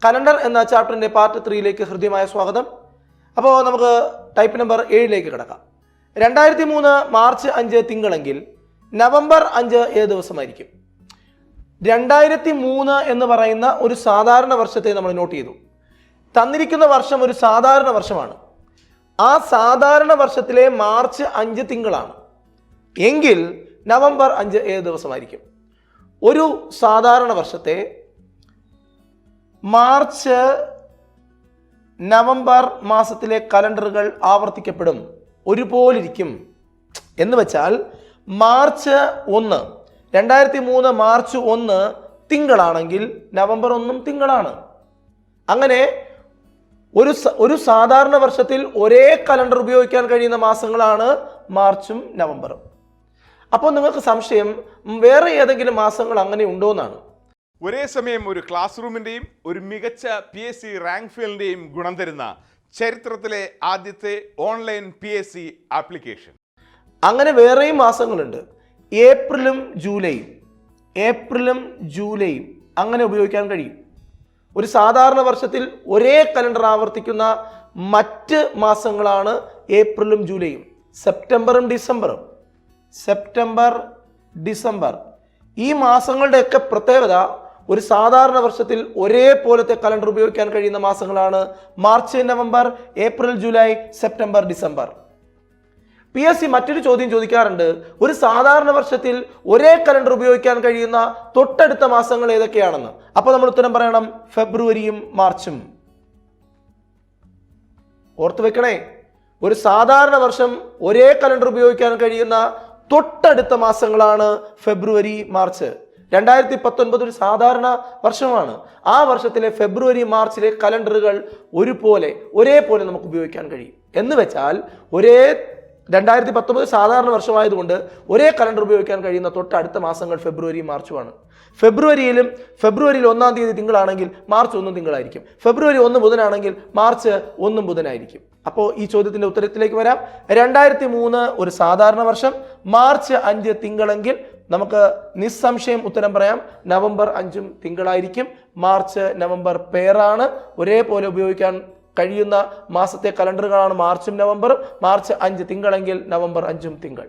Calendar എന്ന ചാപ്റ്ററിന്റെ part 3 ഹൃദ്യമായ സ്വാഗതം. അപ്പോൾ നമുക്ക് ടൈപ്പ് നമ്പർ 7 കിടക്കാം. 2003 മാർച്ച് 5 തിങ്കളെങ്കിൽ നവംബർ 5 ഏത് ദിവസമായിരിക്കും? 2003 എന്ന് പറയുന്ന ഒരു സാധാരണ വർഷത്തെ നമ്മൾ നോട്ട് ചെയ്തു. തന്നിരിക്കുന്ന വർഷം ഒരു സാധാരണ വർഷമാണ്. ആ സാധാരണ വർഷത്തിലെ മാർച്ച് 5 തിങ്കളാണ് എങ്കിൽ നവംബർ 5 ഏത് ദിവസമായിരിക്കും? ഒരു സാധാരണ വർഷത്തെ മാർച്ച് നവംബർ മാസത്തിലെ കലണ്ടറുകൾ ആവർത്തിക്കപ്പെടും, ഒരുപോലിരിക്കും. എന്ന് വെച്ചാൽ മാർച്ച് 1 2003 മാർച്ച് 1 തിങ്കളാണെങ്കിൽ നവംബർ 1 തിങ്കളാണ്. അങ്ങനെ ഒരു സാധാരണ വർഷത്തിൽ ഒരേ കലണ്ടർ ഉപയോഗിക്കാൻ കഴിയുന്ന മാസങ്ങളാണ് മാർച്ചും നവംബറും. അപ്പോൾ നിങ്ങൾക്ക് സംശയം വേറെ ഏതെങ്കിലും മാസങ്ങൾ അങ്ങനെ ഉണ്ടോ എന്നാണ്. ഒരേ സമയം ഒരു ക്ലാസ് റൂമിൻ്റെയും ഒരു മികച്ച PSC റാങ്ക് ഫെയിലിൻ്റെയും ഗുണം തരുന്ന ചരിത്രത്തിലെ ആദ്യത്തെ ഓൺലൈൻ PSC ആപ്ലിക്കേഷൻ. അങ്ങനെ വേറെയും മാസങ്ങളുണ്ട്. ഏപ്രിലും ജൂലൈയും അങ്ങനെ ഉപയോഗിക്കാൻ കഴിയും. ഒരു സാധാരണ വർഷത്തിൽ ഒരേ കലണ്ടർ ആവർത്തിക്കുന്ന മറ്റ് മാസങ്ങളാണ് ഏപ്രിലും ജൂലൈയും. സെപ്റ്റംബർ ഡിസംബർ ഈ മാസങ്ങളുടെയൊക്കെ പ്രത്യേകത ഒരു സാധാരണ വർഷത്തിൽ ഒരേപോലത്തെ കലണ്ടർ ഉപയോഗിക്കാൻ കഴിയുന്ന മാസങ്ങളാണ് March November April July September December. PSC മറ്റൊരു ചോദ്യം ചോദിക്കാറുണ്ട്, ഒരു സാധാരണ വർഷത്തിൽ ഒരേ കലണ്ടർ ഉപയോഗിക്കാൻ കഴിയുന്ന തൊട്ടടുത്ത മാസങ്ങൾ ഏതൊക്കെയാണെന്ന്. അപ്പോൾ നമ്മൾ ഉത്തരം പറയണം ഫെബ്രുവരിയും മാർച്ചും. ഓർത്തു വെക്കണേ, ഒരു സാധാരണ വർഷം ഒരേ കലണ്ടർ ഉപയോഗിക്കാൻ കഴിയുന്ന തൊട്ടടുത്ത മാസങ്ങളാണ് ഫെബ്രുവരി മാർച്ച്. 2019 ഒരു സാധാരണ വർഷമാണ്. ആ വർഷത്തിലെ ഫെബ്രുവരി മാർച്ചിലെ കലണ്ടറുകൾ ഒരേപോലെ നമുക്ക് ഉപയോഗിക്കാൻ കഴിയും. എന്ന് വെച്ചാൽ 2019 സാധാരണ വർഷമായതുകൊണ്ട് ഒരേ കലണ്ടർ ഉപയോഗിക്കാൻ കഴിയുന്ന തൊട്ടടുത്ത മാസങ്ങൾ ഫെബ്രുവരി മാർച്ചുമാണ്. ഫെബ്രുവരിയിൽ 1 തീയതി തിങ്കളാണെങ്കിൽ മാർച്ച് 1 തിങ്കളായിരിക്കും. ഫെബ്രുവരി 1 ബുധനാണെങ്കിൽ മാർച്ച് 1 ബുധനായിരിക്കും. അപ്പോൾ ഈ ചോദ്യത്തിന്റെ ഉത്തരത്തിലേക്ക് വരാം. 2003 ഒരു സാധാരണ വർഷം, മാർച്ച് 5 തിങ്കളെങ്കിൽ നമുക്ക് നിസ്സംശയം ഉത്തരം പറയാം നവംബർ 5 തിങ്കളായിരിക്കും. മാർച്ച് നവംബർ പേരാണ്. ഒരേപോലെ ഉപയോഗിക്കാൻ കഴിയുന്ന മാസത്തെ കലണ്ടറുകളാണ് മാർച്ചും നവംബറും. മാർച്ച് 5 തിങ്കളെങ്കിൽ നവംബർ 5 തിങ്കൾ.